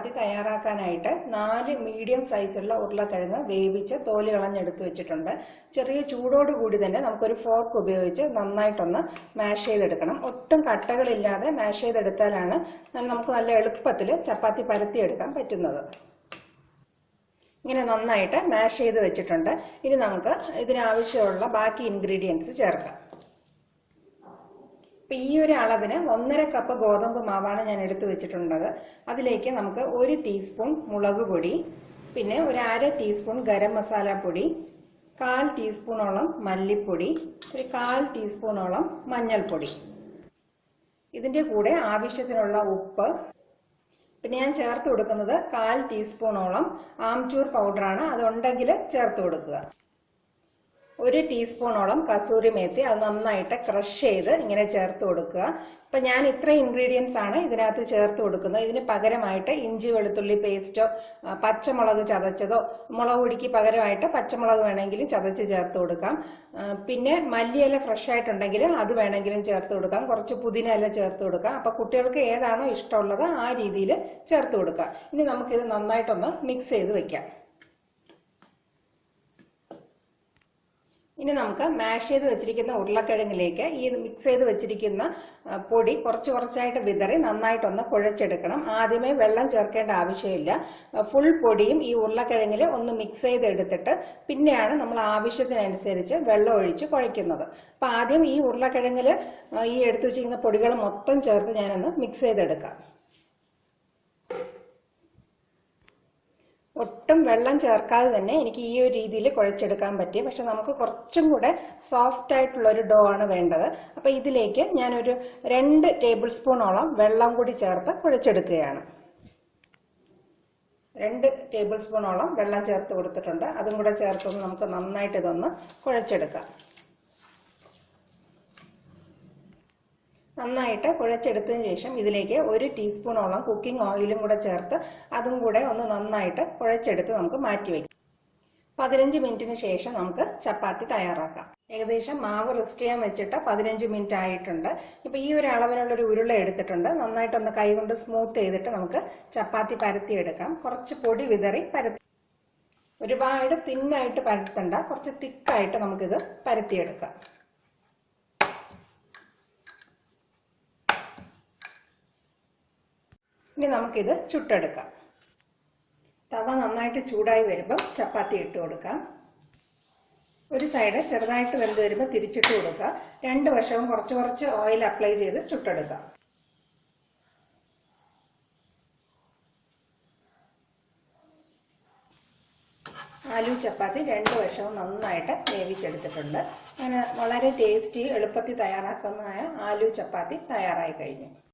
ചപ്പാത്തി തയ്യാറാക്കാനായിട്ട് 4 മീഡിയം സൈസുള്ള ഉരുളക്കിഴങ്ങ് വേവിച്ച് തോല് കളഞ്ഞെടുത്ത് വെച്ചിട്ടുണ്ട്. ചെറിയ ചൂടോട് കൂടി തന്നെ നമുക്കൊരു ഫോർക്ക് ഉപയോഗിച്ച് നന്നായിട്ടൊന്ന് മാഷ് ചെയ്തെടുക്കണം. ഒട്ടും കട്ടകളില്ലാതെ മാഷ് ചെയ്തെടുത്താലാണ് നമുക്ക് നല്ല എളുപ്പത്തിൽ ചപ്പാത്തി പരത്തിയെടുക്കാൻ പറ്റുന്നത്. ഇങ്ങനെ നന്നായിട്ട് മാഷ് ചെയ്ത് വെച്ചിട്ടുണ്ട്. ഇനി നമുക്ക് ഇതിനാവശ്യമുള്ള ബാക്കി ഇൻഗ്രീഡിയൻസ് ചേർക്കാം. ഈ ഒരു അളവിന് 1.5 കപ്പ് ഗോതമ്പ് മാവാണ് ഞാൻ എടുത്തു വെച്ചിട്ടുള്ളത്. അതിലേക്ക് നമുക്ക് 1 ടീസ്പൂൺ മുളക് പൊടി, പിന്നെ ഒരു 1/2 ടീസ്പൂൺ ഗരം മസാല പൊടി, 1/4 ടീസ്പൂണോളം മല്ലിപ്പൊടി, ഒരു 1/4 ടീസ്പൂണോളം മഞ്ഞൾപ്പൊടി. ഇതിൻ്റെ കൂടെ ആവശ്യത്തിനുള്ള ഉപ്പ്, പിന്നെ ഞാൻ ചേർത്ത് കൊടുക്കുന്നത് 1/4 ടീസ്പൂണോളം ആംചൂർ പൗഡറാണ്. അതുണ്ടെങ്കിൽ ചേർത്ത് കൊടുക്കുക. 1 ടീസ്പൂണോളം കസൂരി മേത്തി, അത് നന്നായിട്ട് ക്രഷ് ചെയ്ത് ഇങ്ങനെ ചേർത്ത് കൊടുക്കുക. ഇപ്പം ഞാൻ ഇത്ര ഇൻഗ്രീഡിയൻസ് ആണ് ഇതിനകത്ത് ചേർത്ത് കൊടുക്കുന്നത്. ഇതിന് പകരമായിട്ട് ഇഞ്ചി വെളുത്തുള്ളി പേസ്റ്റോ പച്ചമുളക് ചതച്ചതോ, മുളക് പൊടിക്ക് പകരമായിട്ട് പച്ചമുളക് വേണമെങ്കിലും ചതച്ച് ചേർത്ത് കൊടുക്കാം. പിന്നെ മല്ലിയില ഫ്രഷ് ആയിട്ടുണ്ടെങ്കിൽ അത് വേണമെങ്കിലും ചേർത്ത് കൊടുക്കാം. കുറച്ച് പുതിന ഇല ചേർത്ത് കൊടുക്കാം. അപ്പം കുട്ടികൾക്ക് ഏതാണോ ഇഷ്ടമുള്ളത് ആ രീതിയിൽ ചേർത്ത് കൊടുക്കുക. ഇനി നമുക്കിത് നന്നായിട്ടൊന്ന് മിക്സ് ചെയ്ത് വെക്കാം. ഇനി നമുക്ക് മാഷ് ചെയ്ത് വെച്ചിരിക്കുന്ന ഉരുളക്കിഴങ്ങിലേക്ക് ഈ മിക്സ് ചെയ്ത് വെച്ചിരിക്കുന്ന പൊടി കുറച്ചായിട്ട് വിതറി നന്നായിട്ടൊന്ന് കുഴച്ചെടുക്കണം. ആദ്യമേ വെള്ളം ചേർക്കേണ്ട ആവശ്യമില്ല. ഫുൾ പൊടിയും ഈ ഉരുളക്കിഴങ്ങിൽ ഒന്ന് മിക്സ് ചെയ്തെടുത്തിട്ട് പിന്നെയാണ് നമ്മൾ ആവശ്യത്തിനനുസരിച്ച് വെള്ളം ഒഴിച്ച് കുഴയ്ക്കുന്നത്. അപ്പം ആദ്യം ഈ ഉരുളക്കിഴങ്ങിൽ ഈ എടുത്തു വെച്ചിരിക്കുന്ന പൊടികൾ മൊത്തം ചേർത്ത് ഞാനൊന്ന് മിക്സ് ചെയ്തെടുക്കാം. ഒട്ടും വെള്ളം ചേർക്കാതെ തന്നെ എനിക്ക് ഈ ഒരു രീതിയിൽ കുഴച്ചെടുക്കാൻ പറ്റി. പക്ഷെ നമുക്ക് കുറച്ചും കൂടെ സോഫ്റ്റ് ആയിട്ടുള്ള ഒരു ഡോ ആണ് വേണ്ടത്. അപ്പോൾ ഇതിലേക്ക് ഞാനൊരു 2 ടേബിൾ സ്പൂണോളം വെള്ളം കൂടി ചേർത്ത് കുഴച്ചെടുക്കുകയാണ്. 2 ടേബിൾ സ്പൂണോളം വെള്ളം ചേർത്ത് കൊടുത്തിട്ടുണ്ട്. അതും കൂടെ ചേർത്തൊന്ന് നമുക്ക് നന്നായിട്ട് ഇതൊന്ന് കുഴച്ചെടുക്കാം. നന്നായിട്ട് കുഴച്ചെടുത്തതിന് ശേഷം ഇതിലേക്ക് 1 ടീസ്പൂണോളം കുക്കിംഗ് ഓയിലും കൂടെ ചേർത്ത് അതും കൂടെ ഒന്ന് നന്നായിട്ട് കുഴച്ചെടുത്ത് നമുക്ക് മാറ്റി വയ്ക്കാം. 15 മിനിറ്റിന് ശേഷം നമുക്ക് ചപ്പാത്തി തയ്യാറാക്കാം. ഏകദേശം മാവ് റെസ്റ്റ് ചെയ്യാൻ വെച്ചിട്ട് 15 മിനിറ്റ് ആയിട്ടുണ്ട്. ഇപ്പം ഈ ഒരു അളവിനുള്ളൊരു ഉരുള എടുത്തിട്ടുണ്ട്. നന്നായിട്ടൊന്ന് കൈകൊണ്ട് സ്മൂത്ത് ചെയ്തിട്ട് നമുക്ക് ചപ്പാത്തി പരത്തിയെടുക്കാം. കുറച്ച് പൊടി വിതറി പരത്തി, ഒരുപാട് തിന്നായിട്ട് പരത്തണ്ട, കുറച്ച് തിക്കായിട്ട് നമുക്കിത് പരത്തിയെടുക്കാം. ഇനി നമുക്കിത് ചുട്ടെടുക്കാം. തവ നന്നായിട്ട് ചൂടായി വരുമ്പോൾ ചപ്പാത്തി ഇട്ട് കൊടുക്കാം. ഒരു സൈഡ് ചെറുതായിട്ട് വെന്ത് വരുമ്പോൾ തിരിച്ചിട്ട് കൊടുക്കുക. 2 വശവും കുറച്ച് ഓയിൽ അപ്ലൈ ചെയ്ത് ചുട്ടെടുക്കാം. ആലു ചപ്പാത്തി 2 വശവും നന്നായിട്ട് വേവിച്ചെടുത്തിട്ടുണ്ട്. അങ്ങനെ വളരെ ടേസ്റ്റി എളുപ്പത്തിൽ തയ്യാറാക്കുന്നതായ ആലു ചപ്പാത്തി തയ്യാറായി കഴിഞ്ഞു.